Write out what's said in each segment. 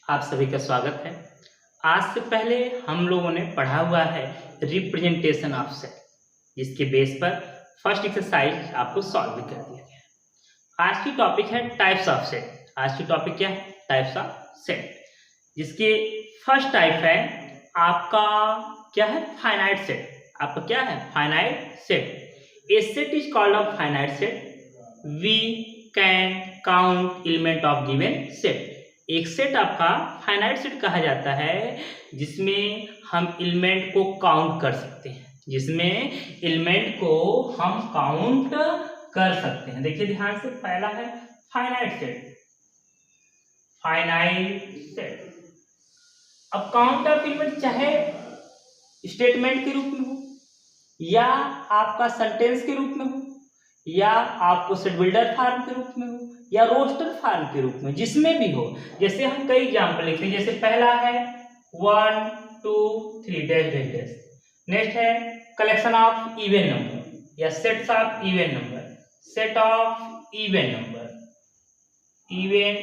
आप सभी का स्वागत है। आज से पहले हम लोगों ने पढ़ा हुआ है रिप्रेजेंटेशन ऑफ सेट, जिसके बेस पर फर्स्ट एक्सरसाइज आपको सॉल्व भी कर दिया गया। आज की टॉपिक है टाइप्स ऑफ सेट। आज की टॉपिक क्या है? टाइप्स ऑफ सेट, जिसके फर्स्ट टाइप है आपका क्या है? Finite set. आपका क्या है? Finite set. A set is called a finite set. We can count element of given set. एक सेट आपका फाइनाइट सेट कहा जाता है जिसमें हम एलिमेंट को काउंट कर सकते हैं, जिसमें एलिमेंट को हम काउंट कर सकते हैं। देखिए ध्यान से, पहला है फाइनाइट सेट। फाइनाइट सेट, अब काउंट ऑफ एलिमेंट चाहे स्टेटमेंट के रूप में हो, या आपका सेंटेंस के रूप में हो, या आपको सेट बिल्डर फॉर्म के रूप में हो, या रोस्टर फॉर्म के रूप में, जिसमें भी हो। जैसे हम कई एग्जांपल लिखते हैं, जैसे पहला है 1 2 3 डैश डैश डैश। नेक्स्ट है कलेक्शन ऑफ इवन नंबर या sets of even number, set of even number, even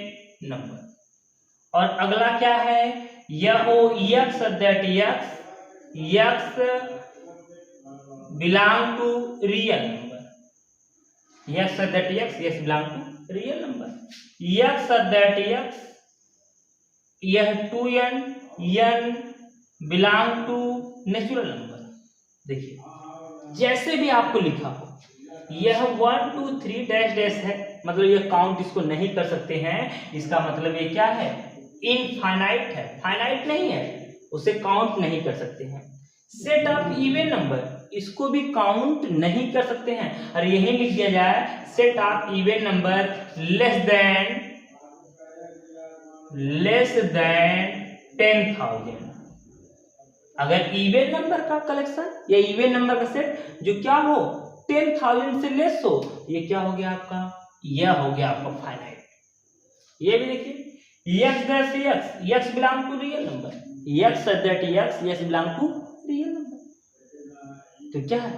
number. और अगला क्या है? X that x belong to real number, x that x belong to real number, x that x यह 2n belong to natural number. देखिए जैसे भी आपको लिखा हो, यह 1 2 3 डैश डैश है, मतलब यह काउंट इसको नहीं कर सकते हैं। इसका मतलब ये क्या है? इनफाइनाइट है, फाइनाइट नहीं है, उसे काउंट नहीं कर सकते हैं। सेट ऑफ इवन नंबर, इसको भी काउंट नहीं कर सकते हैं। और यही लिख दिया जाए set of even number less than 10,000। अगर इवन नंबर का कलेक्शन या इवन नंबर का सेट जो क्या हो 10,000 से लेस हो, ये क्या हो गया आपका? यह हो गया आपका फाइनाइट। ये भी देखिए x that x belong to real number, x that x belong to real number. तो क्या है?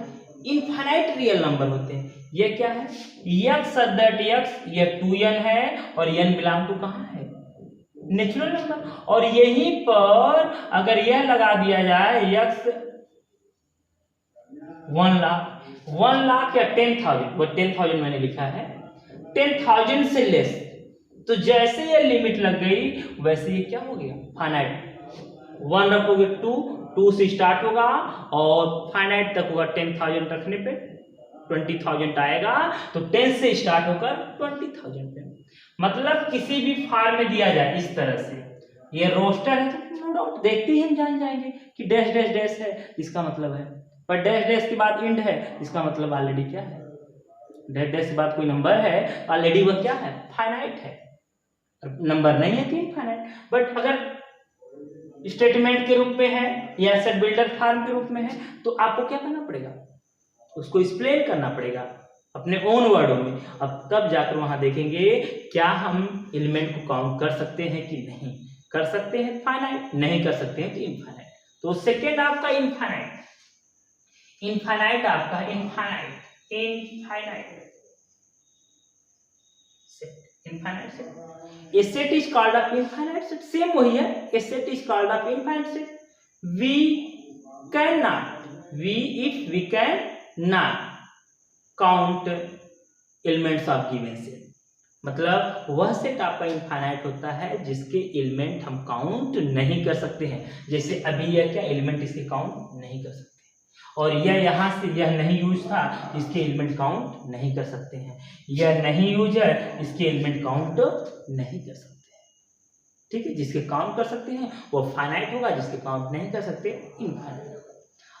इनफाइनाइट रियल नंबर होते हैं। ये क्या है? यक्स दैट यक्स, ये 2n है और n बिलोंग टू कहाँ है? Natural number. और यहीं पर अगर यह लगा दिया जाए यक्स 1 लाख या 10,000, वो 10,000 मैंने लिखा है, 10,000 से लेस, तो जैसे ये लिमिट लग गई वैसे ये क्या हो गया? फाइनाइट। 1 रखोगे 2 से स्टार्ट होगा और फाइनाइट तक होगा। 10,000 रखने पे 20,000 आएगा, तो 10 से स्टार्ट होकर 20,000 पे। मतलब किसी भी फॉर्म में दिया जाए इस तरह से, ये रोस्टर है तो नो डाउट देखते ही हम जान जाएंगे कि डैश डैश डैश है, इसका मतलब है। पर डैश डैश के बाद इंड है, इसका मतलब ऑलरेडी क्या है? डैश डैश के बाद कोई नंबर है, ऑलरेडी वह क्या है? फाइनाइट है। नंबर नहीं है तो इनफाइनाइट। बट अगर स्टेटमेंट के रूप में है या सेट बिल्डर फॉर्म के रूप में है, तो आपको क्या करना पड़ेगा? उसको एक्सप्लेन करना पड़ेगा अपने ओन वर्डों में। अब तब जाकर वहां देखेंगे क्या हम एलिमेंट को काउंट कर सकते हैं कि नहीं कर सकते हैं। फाइनाइट नहीं कर सकते हैं तो इनफाइनाइट। तो सेकेंड आपका इनफाइनाइट। इनफाइनाइट आपका infinite set. A set is called of infinite set. Same वही है, a set is called of infinite set. We can not count elements of given set. मतलब वह सेट आपका इनफाइनाइट होता है जिसके एलिमेंट हम काउंट नहीं कर सकते हैं। जैसे अभी यह क्या एलिमेंट इसके काउंट नहीं कर सकते, और यह यहां से यह नहीं यूज था, इसके एलिमेंट काउंट नहीं कर सकते हैं। यह नहीं यूज है, इसके एलिमेंट काउंट नहीं कर सकते हैं। ठीक है, जिसके काउंट कर सकते हैं वो फाइनाइट होगा, जिसके काउंट नहीं कर सकते इनफाइनाइट।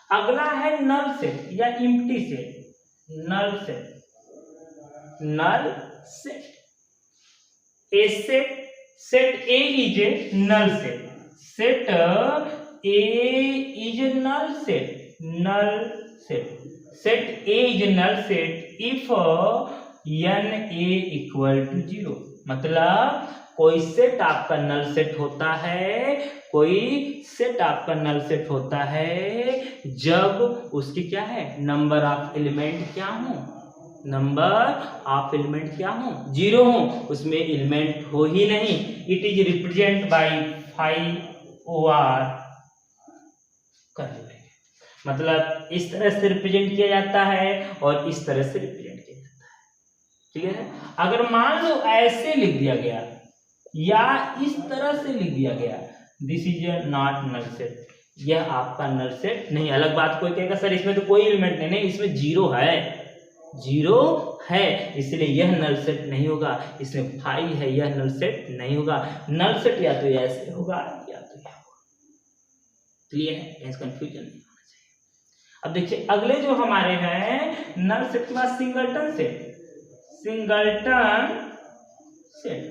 अगला है नल सेट या empty set. Null set A set A is a null set. Set A is a null set. Set A is a null set if n a equal to 0। मतलब कोई set आपका null set होता है, कोई set आपका null set होता है जब उसकी क्या है? नंबर ऑफ एलिमेंट क्या हो? नंबर ऑफ एलिमेंट क्या हो, जीरो हो, उसमें एलिमेंट हो ही नहीं। It is represent by 5 OR कर लेंगे, मतलब इस तरह से रिप्रेजेंट किया जाता है और इस तरह से रिप्रेजेंट किया जाता है। क्लियर है? अगर मान लो ऐसे लिख दिया गया या इस तरह से लिख दिया गया, this is not null set, यह आपका नल सेट नहीं। अलग बात कोई कहेगा सर इसमें तो कोई एलिमेंट नहीं, इसमें जीरो है, जीरो है इसलिए यह नल सेट नहीं होगा, इसमें 5 है यह नल सेट नहीं होगा। नल सेट या तो ऐसे होगा या तो यह होगा। क्लियर है? कंफ्यूजन नहीं होना चाहिए। अब देखिए अगले जो हमारे हैं नल सेट के बाद singleton set. Singleton set,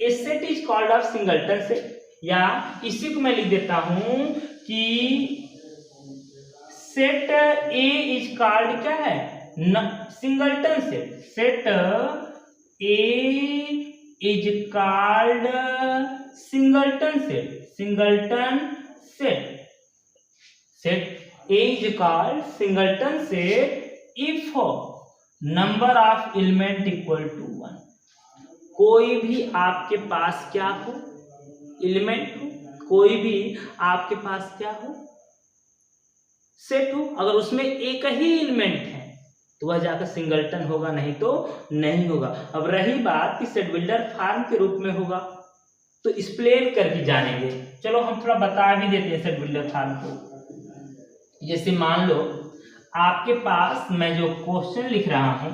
A set is called of singleton set, या इसी को मैं लिख देता हूं कि सेट ए इज कॉल्ड क्या है, singleton set. Set A is called singleton set, singleton set. Set A is called singleton set if number of element equal to 1। कोई भी आपके पास क्या हो, एलिमेंट हो, कोई भी आपके पास क्या हो, सेट हो, अगर उसमें एक ही एलिमेंट है तो वह जाकर सिंगलटन होगा, नहीं तो नहीं होगा। अब रही बात कि सेट बिल्डर फॉर्म के रूप में होगा तो एक्सप्लेन करके जानेंगे। चलो हम थोड़ा बता भी देते हैं सेट बिल्डर फॉर्म को। जैसे मान लो आपके पास मैं जो क्वेश्चन लिख रहा हूं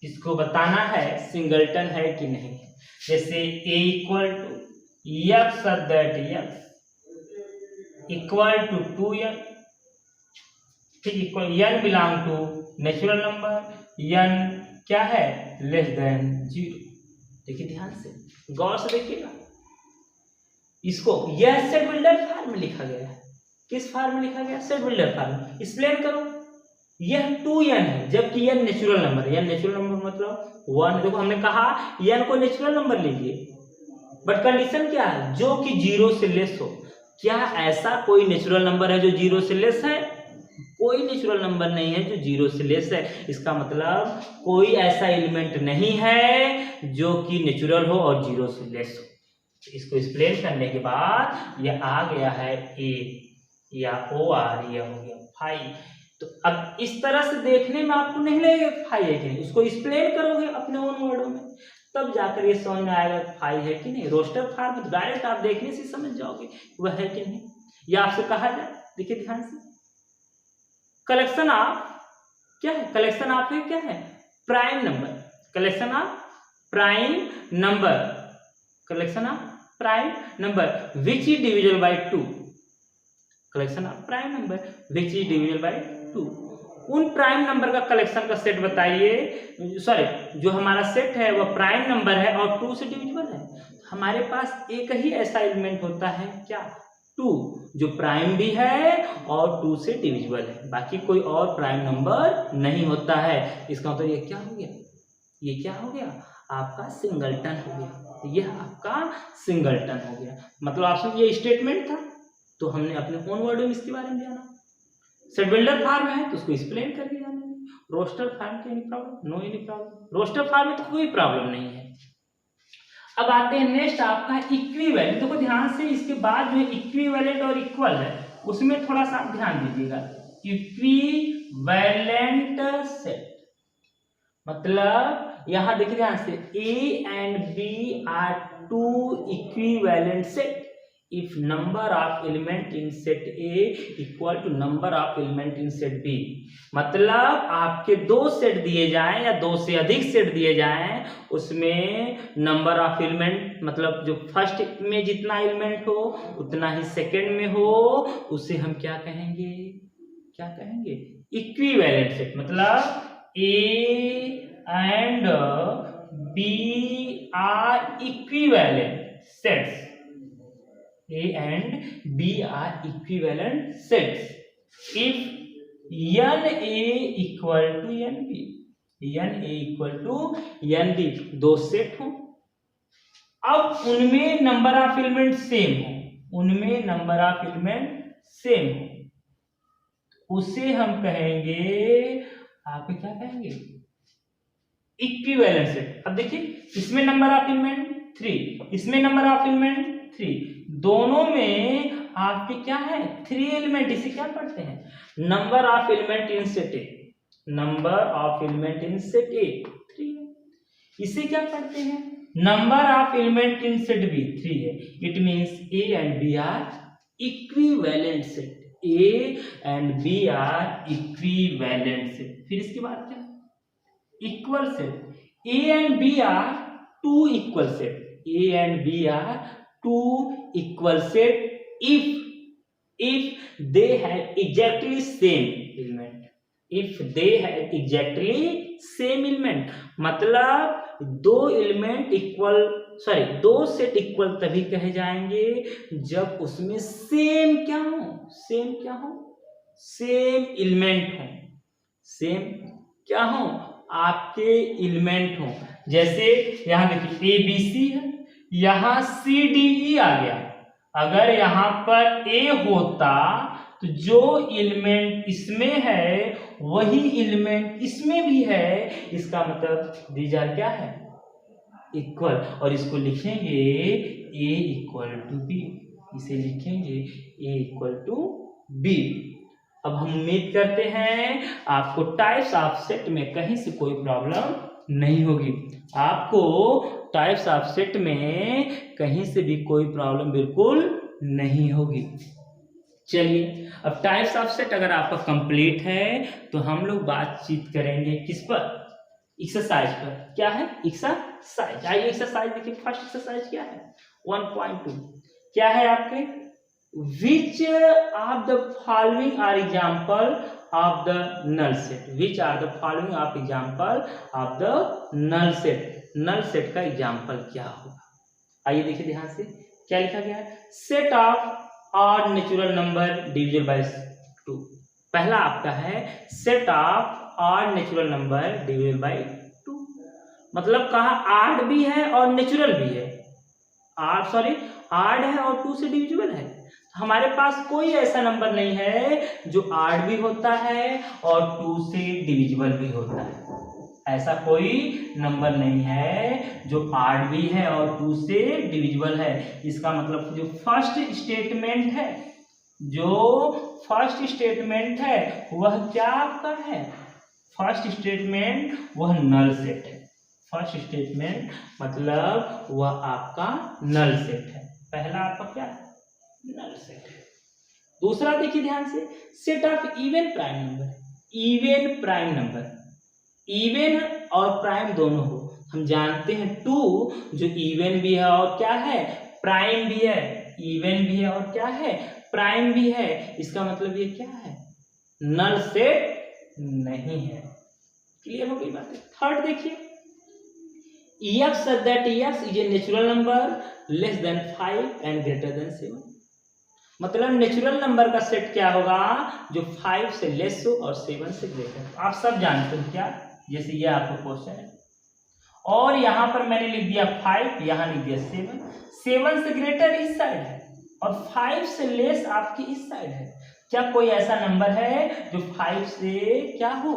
इसको बताना है सिंगलटन है कि नहीं। जैसे a equal to x that x equal to 2n, ठीक, equal n belong to natural number, n क्या है लेस देन 0। देखिए ध्यान से, गौर से देखिएगा, इसको यह सेट बिल्डर फॉर्म में लिखा गया है। किस फॉर्म में लिखा गया, सेट बिल्डर फॉर्म। एक्सप्लेन करो, यह 2n है जबकि n नेचुरल नंबर है। n नेचुरल नंबर मतलब 1। देखो हमने कहा n को नेचुरल नंबर लीजिए, बट कंडीशन क्या है, जो कि 0 से लेस हो। क्या ऐसा कोई नेचुरल नंबर है जो 0 से लेस है? कोई नेचुरल नंबर नहीं है जो 0 से लेस है। इसका मतलब कोई ऐसा एलिमेंट नहीं है जो कि नेचुरल हो और 0 से लेस हो। इसको एक्सप्लेन करने के बाद यह आ गया है a या OR, यह हो गया 5। तो अब इस तरह से देखने में आपको नहीं लगेगा 5 है कि नहीं, उसको एक्सप्लेन करोगे अपने ओन वर्डों में, तब जाकर ये समझ में आएगा 5 है कि नहीं। रोस्टर फॉर्म में डायरेक्ट आप देखने से समझ जाओगे वह है कि नहीं। या आपसे कहा जाए, देखिए ध्यान से, कलेक्शन ऑफ क्या है, कलेक्शन ऑफ है क्या है, prime number. Collection of prime number, collection of prime number which is divisible by 2। Collection of prime number which is divisible by 2। उन प्राइम नंबर का कलेक्शन का सेट बताइए, सॉरी जो हमारा सेट है वह प्राइम नंबर है और 2 से डिविजिबल है। हमारे पास एक ही ऐसा एलिमेंट होता है क्या, 2, जो प्राइम भी है और 2 से डिविजिबल है, बाकी कोई और प्राइम नंबर नहीं होता है। इसका मतलब ये क्या हो गया, ये क्या हो गया, आपका सिंगलटन हो गया। तो यह आपका सिंगलटन हो गया। मतलब आपसे ये स्टेटमेंट था तो हमने अपने ओन वर्ड में इसके बारे में जाना। सेट बिल्डर फॉर्म है तो उसको एक्सप्लेन करके जानेंगे। रोस्टर फॉर्म की any problem, no any problem. Roster form में तो कोई प्रॉब्लम नहीं है। अब आते हैं नेक्स्ट आपका इक्विवेलेंट। देखो ध्यान से, इसके बाद जो इक्विवेलेंट और इक्वल है उसमें थोड़ा सा ध्यान दीजिएगा। इक्विवेलेंट सेट मतलब यहां देखिए ध्यान से, A and B are two equivalent set if number of element in set A equal to number of element in set B। मतलब आपके 2 सेट दिए जाएं या 2 से अधिक सेट दिए जाएं, उसमें नंबर ऑफ एलिमेंट मतलब जो फर्स्ट में जितना एलिमेंट हो उतना ही सेकंड में हो, उसे हम क्या कहेंगे, क्या कहेंगे, इक्विवेलेंट सेट। मतलब A and B are equivalent sets। A and B are equivalent sets if NA equal to NB। NA equal to NB 2 set हो, अब उनमें नंबर ऑफ एलिमेंट सेम हो, उनमें नंबर ऑफ एलिमेंट सेम हो, उसे हम कहेंगे, आप क्या कहेंगे, इक्विवेलेंट सेट। अब देखिए इसमें नंबर ऑफ एलिमेंट 3, इसमें नंबर ऑफ एलिमेंट 3, दोनों में आपके क्या है 3 एलिमेंट। इसे क्या पढ़ते हैं number of element in set A, number of element in set A 3 है। इसे क्या पढ़ते हैं number of element in set B 3 है। It means A and B are equivalent set, A and B are equivalent set. फिर इसके बाद क्या equal set, A and B are two equal set, A and B are two equal set if they have exactly same element, if they have exactly same element, मतलब दो element equal, sorry दो set equal तभी कहे जाएंगे जब उसमें same क्या हो, सेम क्या हो, सेम एलिमेंट हो, सेम क्या हो आपके एलिमेंट हो। जैसे यहां देखिए ए बी सी है, यहां सी डी ई आ गया। अगर यहां पर ए होता तो जो एलिमेंट इसमें है वही एलिमेंट इसमें भी है, इसका मतलब दीज आर क्या है इक्वल। और इसको लिखेंगे ए इक्वल टू बी, इसे लिखेंगे ए इक्वल टू बी। अब हम उम्मीद करते हैं आपको टाइप्स ऑफ सेट में कहीं से कोई प्रॉब्लम नहीं होगी, आपको टाइप्स ऑफ सेट में कहीं से भी कोई प्रॉब्लम बिल्कुल नहीं होगी। चलिए अब टाइप्स ऑफ सेट अगर आपका कंप्लीट है तो हम लोग बातचीत करेंगे किस पर, एक्सरसाइज पर। क्या है एक्सरसाइज, आइए एक्सरसाइज देखिए। फर्स्ट एक्सरसाइज क्या है 1.2 क्या है आपके, which of the following are example of the null set, which are the following of example of the null set, null set का एग्जाम्पल क्या होगा। आइए देखिए ध्यान से क्या लिखा गया है, set of odd natural number divisible by 2। पहला आपका है set of odd natural number divisible by 2, मतलब कहा ऑड भी है और नेचुरल भी है, ऑड है और 2 से डिविजिबल है। हमारे पास कोई ऐसा नंबर नहीं है जो ऑड भी होता है और 2 से डिविजिबल भी होता है, ऐसा कोई नंबर नहीं है जो ऑड भी है और 2 से डिविजिबल है। इसका मतलब जो फर्स्ट स्टेटमेंट है, जो फर्स्ट स्टेटमेंट है वह क्या आपका है, फर्स्ट स्टेटमेंट वह नल सेट है। फर्स्ट स्टेटमेंट मतलब वह आपका नल सेट है, पहला आपका क्या है नल सेट है। दूसरा देखिए ध्यान से, set of even prime number, even prime number, even और प्राइम दोनों हो। हम जानते हैं 2 जो इवन भी है और क्या है प्राइम भी है, इवन भी है और क्या है प्राइम भी है, इसका मतलब ये क्या है नल सेट नहीं है। क्लियर हो गई बात। थर्ड देखिए, x that x is a natural number less than 5 and greater than 7, मतलब नेचुरल नंबर का सेट क्या होगा जो 5 से लेस हो और 7 से ग्रेटर। आप सब जानते हो क्या, जैसे ये आपका क्वेश्चन है और यहां पर मैंने लिख दिया 5, यहां लिख दिया 7, 7 से ग्रेटर इस साइड है और 5 से लेस आपकी इस साइड है। क्या कोई ऐसा नंबर है जो 5 से क्या हो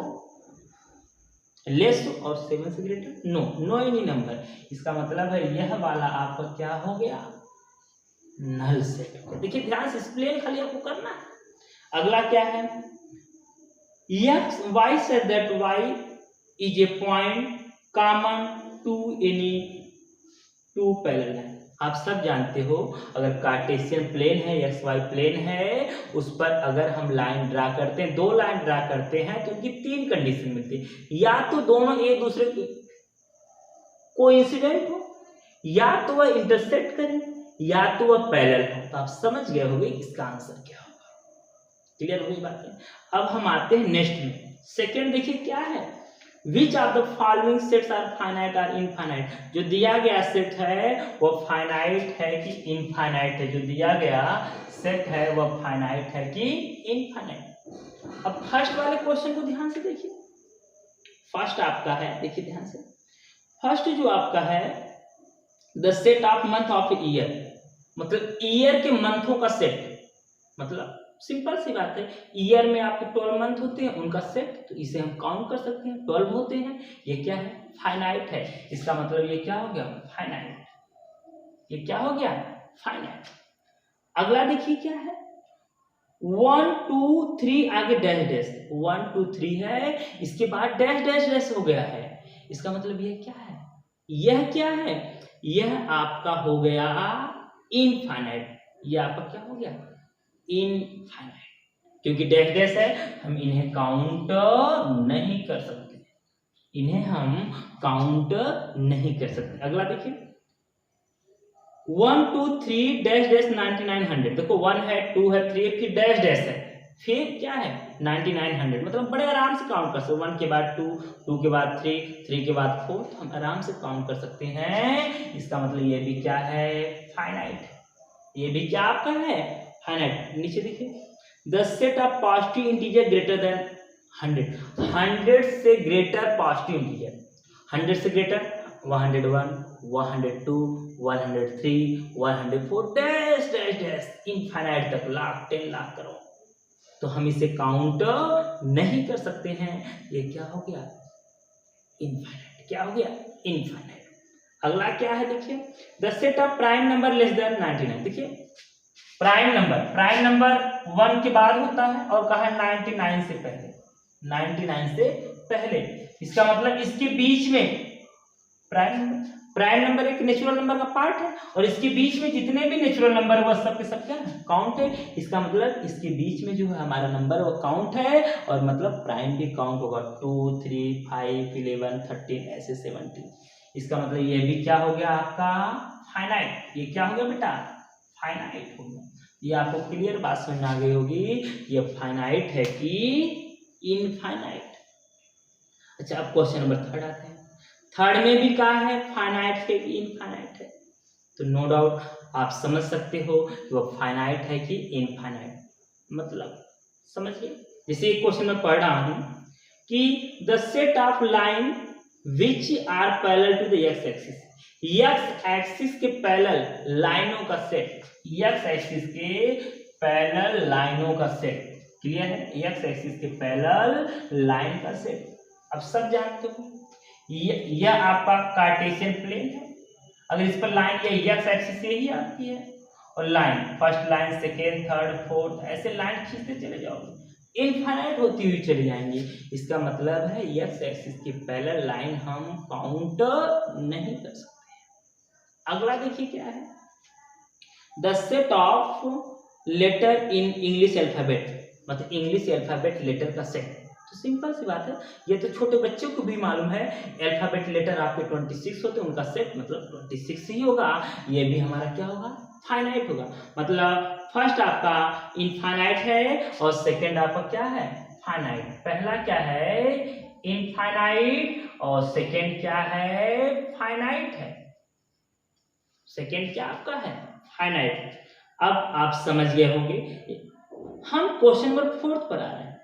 लेस हो और 7 से ग्रेटर, नो एनी नंबर। इसका मतलब है यह वाला आपका क्या हो गया नल सेट। देखिए ध्यान से एक्सप्लेन खाली आपको करना है। अगला क्या है, y said that y is a point common to any two parallel line। आप सब जानते हो अगर कार्टेशियन प्लेन है xy प्लेन है उस पर अगर हम लाइन ड्रा करते हैं, 2 लाइन ड्रा करते हैं तो उनकी 3 कंडीशन मिलती है, या तो दोनों एक दूसरे के कोइंसिडेंट हो, या तो वह इंटरसेक्ट करें, या तो वह पैरेलल हो। तो आप समझ गए होंगे इसका आंसर क्या होगा। क्लियर हो गई बात है। अब हम आते हैं नेक्स्ट में। सेकंड देखिए क्या है, which of the following sets are finite और इनफाइनाइट। जो दिया गया सेट है वह फाइनाइट है कि इनफाइनाइट है, जो दिया गया सेट है वह फाइनाइट है कि इनफाइनाइट। अब फर्स्ट वाले क्वेश्चन को ध्यान से देखिए। फर्स्ट आपका है, देखिए ध्यान से, फर्स्ट जो आपका है the set of month of year, मतलब ईयर के मंथों का सेट, मतलब सिंपल सी बात है। ईयर में आपके 12 मंथ होते हैं, उनका सेट, तो इसे हम काउंट कर सकते हैं, 12 होते हैं। ये क्या है? फाइनाइट है। इसका मतलब ये क्या हो गया? फाइनाइट। ये क्या हो गया? फाइनाइट। अगला देखिए क्या है, 1 2 3 आगे डैश डैश, 1 2 3 है, इसके बाद डैश डैश डैश हो गया है। इसका मतलब ये क्या है? यह क्या है? यह आपका हो गया इनफाइनाइट। यह आपका क्या हो गया? इनफाइनाइट। क्योंकि डैश डैश है, हम इन्हें काउंट नहीं कर सकते, इन्हें हम काउंट नहीं कर सकते। अगला देखिए, 1 2 3 डैश डैश 9900। देखो 1 है, 2 है, 3 फिर डैश डैश है, फिर क्या है? 9900। मतलब बड़े आराम से काउंट कर सकते, 1 के बाद 2, 2 के बाद 3, 3 के बाद 4, तो हम आराम से काउंट कर सकते हैं। इसका मतलब ये भी क्या है? फाइनाइट। ये भी क्या आपका है? फाइनाइट। नीचे देखिए, the set of positive integer greater than 100। 100 से ग्रेटर पॉजिटिव इंटीजर, 100 से greater 101, 102, 103, 104 dash dash dash infinite तक, लाख, 10 लाख, करोड़, तो हम इसे काउंट नहीं कर सकते हैं। ये क्या हो गया? इनफाइनाइट। क्या हो गया? इनफाइनाइट। अगला क्या है देखिए, the set of prime number less than 99। देखिए प्राइम नंबर 1 के बाद होता है और कहा 99 से पहले, 99 से पहले। इसका मतलब इसके बीच में प्राइम नंबर एक नेचुरल नंबर का पार्ट है, और इसके बीच में जितने भी नेचुरल नंबर वह सब के सब क्या है? काउंट है। इसका मतलब इसके बीच में जो है हमारा नंबर वो काउंट है, और मतलब प्राइम भी काउंट होगा, 2 3 5 11 13 ऐसे 17। इसका मतलब ये भी क्या हो गया आपका? फाइनाइट। ये क्या हो गया बेटा? फाइनाइट हो गया। ये आपको क्लियर बात समझ में आ गई होगी, ये फाइनाइट है कि इनफाइनाइट। अच्छा, अब क्वेश्चन नंबर 3 आते हैं। थर्ड में भी कहा है फाइनाइट है कि इनफाइनाइट है, तो नो डाउट आप समझ सकते हो कि वो फाइनाइट है कि इनफाइनाइट। मतलब समझिए, जैसे एक क्वेश्चन में पढ़ रहा हूं कि the set of line which are parallel to the x axis. X axis के पैरेलल लाइनों का सेट, एक्स एक्सिस के पैरेलल लाइनों का सेट, क्लियर है? एक्स एक्सिस के पैरेलल लाइन का सेट। अब सब जानते हो यह आपका कार्टेशियन प्लेन है। अगर इस पर लाइन या एक्स एक्सिस यही आती है, और line first line, second, third, fourth, ऐसे लाइन खींचते चले जाओगे, इनफाइनाइट होती हुई चली जाएंगी। इसका मतलब है एक्स एक्सिस की पैरेलल लाइन हम काउंट नहीं कर सकते। अगला देखिए क्या है, the set of letter in English alphabet, मतलब इंग्लिश अल्फाबेट लेटर का सेट। तो सिंपल सी बात है, ये तो छोटे बच्चों को भी मालूम है, अल्फाबेट लेटर आपके 26 होते हैं, उनका सेट मतलब 26 ही होगा। ये भी हमारा क्या होगा? फाइनाइट होगा। मतलब फर्स्ट आपका इनफाइनाइट है और सेकंड आपका क्या है? फाइनाइट। पहला क्या है? इनफाइनाइट, और सेकंड क्या है? फाइनाइट है। सेकंड क्या आपका है? फाइनाइट। अब आप समझ गए होंगे। हम क्वेश्चन नंबर 4 पर आ रहे हैं।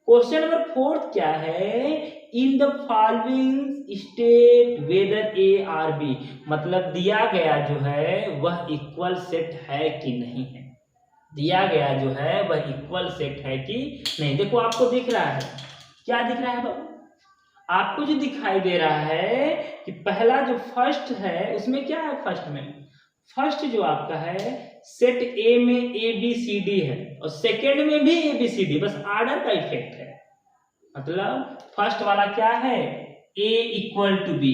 क्वेश्चन नंबर 4 क्या है? In the following state whether A or B, मतलब दिया गया जो है वह इक्वल सेट है कि नहीं है। दिया गया जो है वह इक्वल सेट है कि नहीं। देखो आपको दिख रहा है, क्या दिख रहा है बाबू? आपको जो दिखाई दे रहा है कि पहला जो फर्स्ट है उसमें क्या है? फर्स्ट जो आपका है सेट ए में ए बी सी डी है, और सेकेंड में भी ए बी सी डी, बस ऑर्डर का इफेक्ट है। मतलब फर्स्ट वाला क्या है? A equal to B.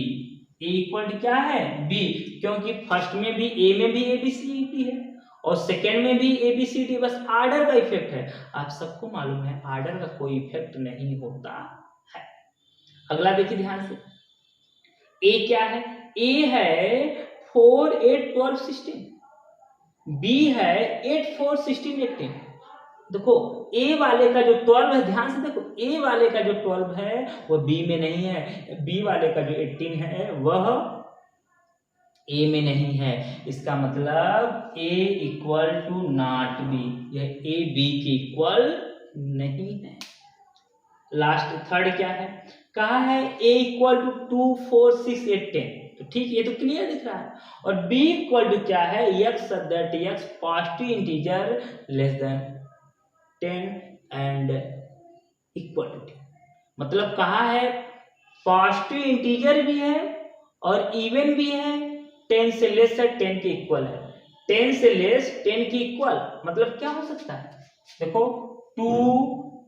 A equal to क्या है? बी, क्योंकि फर्स्ट में भी ए में भी ए बी सी डी है और सेकेंड में भी ए बी सी डी, बस ऑर्डर का इफेक्ट है। आप सबको मालूम है ऑर्डर का कोई इफेक्ट नहीं होता है। अगला देखिए ध्यान से, ए क्या है? ए है 4 8 12 16, बी है 8 4 16 18। देखो ए वाले का जो 12 है, ध्यान से देखो, ए वाले का जो 12 है वो बी में नहीं है, बी वाले का जो 18 है वह ए में नहीं है। इसका मतलब ए इक्वल टू नॉट बी, यह ए बी के इक्वल नहीं है। लास्ट थर्ड क्या है? कहा है ए इक्वल टू 2 4 6 8 10, तो ठीक, ये तो क्लियर दिख रहा है। और बी इक्वल टू क्या है? X that x positive integer less than 10 and equal to 10। मतलब कहा है पॉजिटिव इंटीजर भी है और इवन भी है, 10 से लेस है 10 के इक्वल है, 10 से लेस 10 के इक्वल मतलब क्या हो सकता है? देखो 2,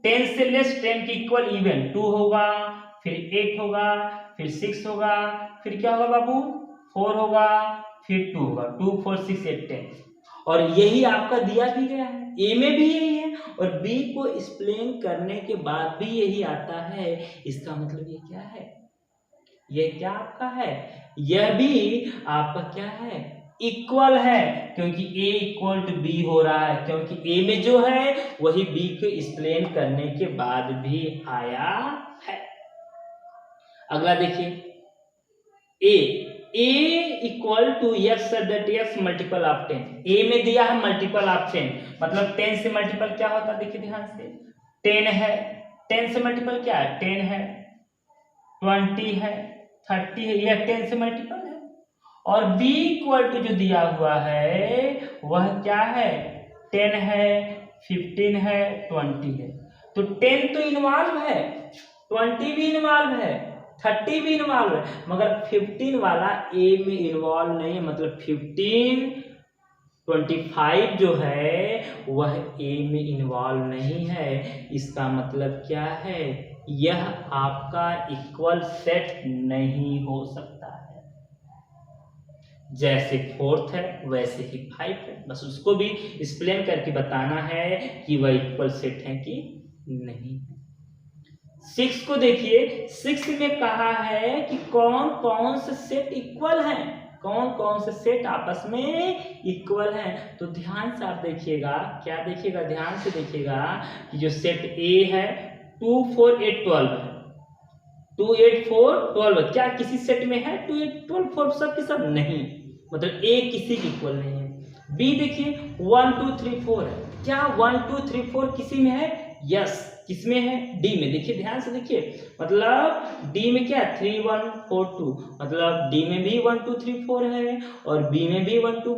10 से लेस 10 के इक्वल इवन 2 होगा, फिर 8 होगा, फिर 6 होगा, फिर क्या होगा बाबू 4 होगा, फिर 2 होगा, 2 4 6 8 10। और यही आपका दिया भी गया है, ए में भी यही है और बी को एक्सप्लेन करने के बाद भी यही आता है। इसका मतलब ये क्या है? ये क्या आपका है? यह भी आपका क्या है? इक्वल है, क्योंकि a इक्वल टू बी हो रहा है, क्योंकि a में जो है वही b को एक्सप्लेन करने के बाद भी आया है। अगला देखिए a equal to x that x multiple of 10। a में दिया है मल्टीपल ऑफ 10, मतलब 10 से मल्टीपल क्या होता है? देखिए ध्यान से, 10 है, 10 से मल्टीपल क्या है? 10 है, 20 है, 30 है, यह 10 से मल्टीपल है। और b इक्वल टू जो दिया हुआ है वह क्या है? 10 है, 15 है, 20 है। तो 10 तो इन्वॉल्व है, 20 भी इन्वॉल्व है, 30 भी इन्वॉल्व है, मगर 15 वाला a में इन्वॉल्व नहीं है। मतलब 15 25 जो है वह a में इन्वॉल्व नहीं है। इसका मतलब क्या है? यह आपका इक्वल सेट नहीं हो सकता है। जैसे 4th है वैसे ही 5 है, बस उसको भी एक्सप्लेन करके बताना है कि वह इक्वल सेट है कि नहीं। 6 को देखिए, 6 में कहा है कि कौन कौन से सेट इक्वल हैं, कौन कौन से सेट आपस में इक्वल हैं। तो ध्यान से आप देखिएगा, क्या देखिएगा? ध्यान से देखिएगा कि जो सेट ए है 2 4 8 12 है, 2 8 4 12 क्या किसी सेट में है 2 8 12 4 सब के सब? नहीं, मतलब ए किसी के इक्वल नहीं है। बी देखिए 1 2 3 4 है, क्या 1 2 3 4 किसी में है? यस, किसमें है? डी में। देखिए ध्यान से देखिए, मतलब डी में क्या 3 1 4 2, मतलब डी में भी 1 2 3 4 है और बी में भी 1 2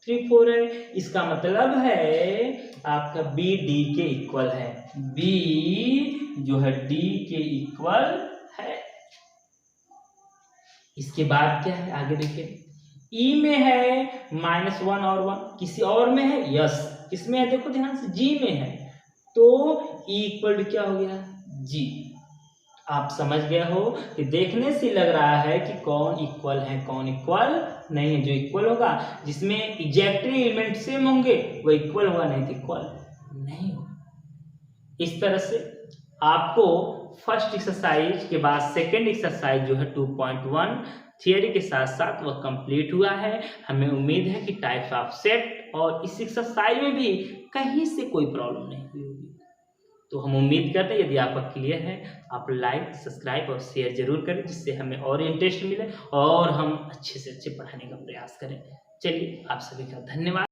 3 4 है। इसका मतलब है आपका बी डी के इक्वल है, बी जो है डी के इक्वल है। इसके बाद क्या है? आगे देखिए, ई में है -1 और 1, किसी और में है? यस, किसमें है? देखो ध्यान से, जी में है। तो ई इक्वल टू क्या हो गया? जी। आप समझ गए हो कि देखने से लग रहा है कि कौन इक्वल है कौन इक्वल नहीं है। जो इक्वल होगा, जिसमें एग्जैक्टली एलिमेंट सेम होंगे वो इक्वल होगा, नहीं तो इक्वल नहीं होगा। इस तरह से आपको फर्स्ट एक्सरसाइज के बाद सेकेंड एक्सरसाइज जो है 2.1 थियरी के साथ साथ वह कंप्लीट हुआ है। हमें उम्मीद है कि टाइप्स ऑफ सेट और इस एक्सरसाइज में भी कहीं से कोई प्रॉब्लम नहीं हुई होगी। तो हम उम्मीद करते हैं यदि आपका क्लियर है आप लाइक सब्सक्राइब और शेयर जरूर करें, जिससे हमें और इंटरेस्ट मिले और हम अच्छे से अच्छे पढ़ाने का प्रयास करें। चलिए, आप सभी का धन्यवाद।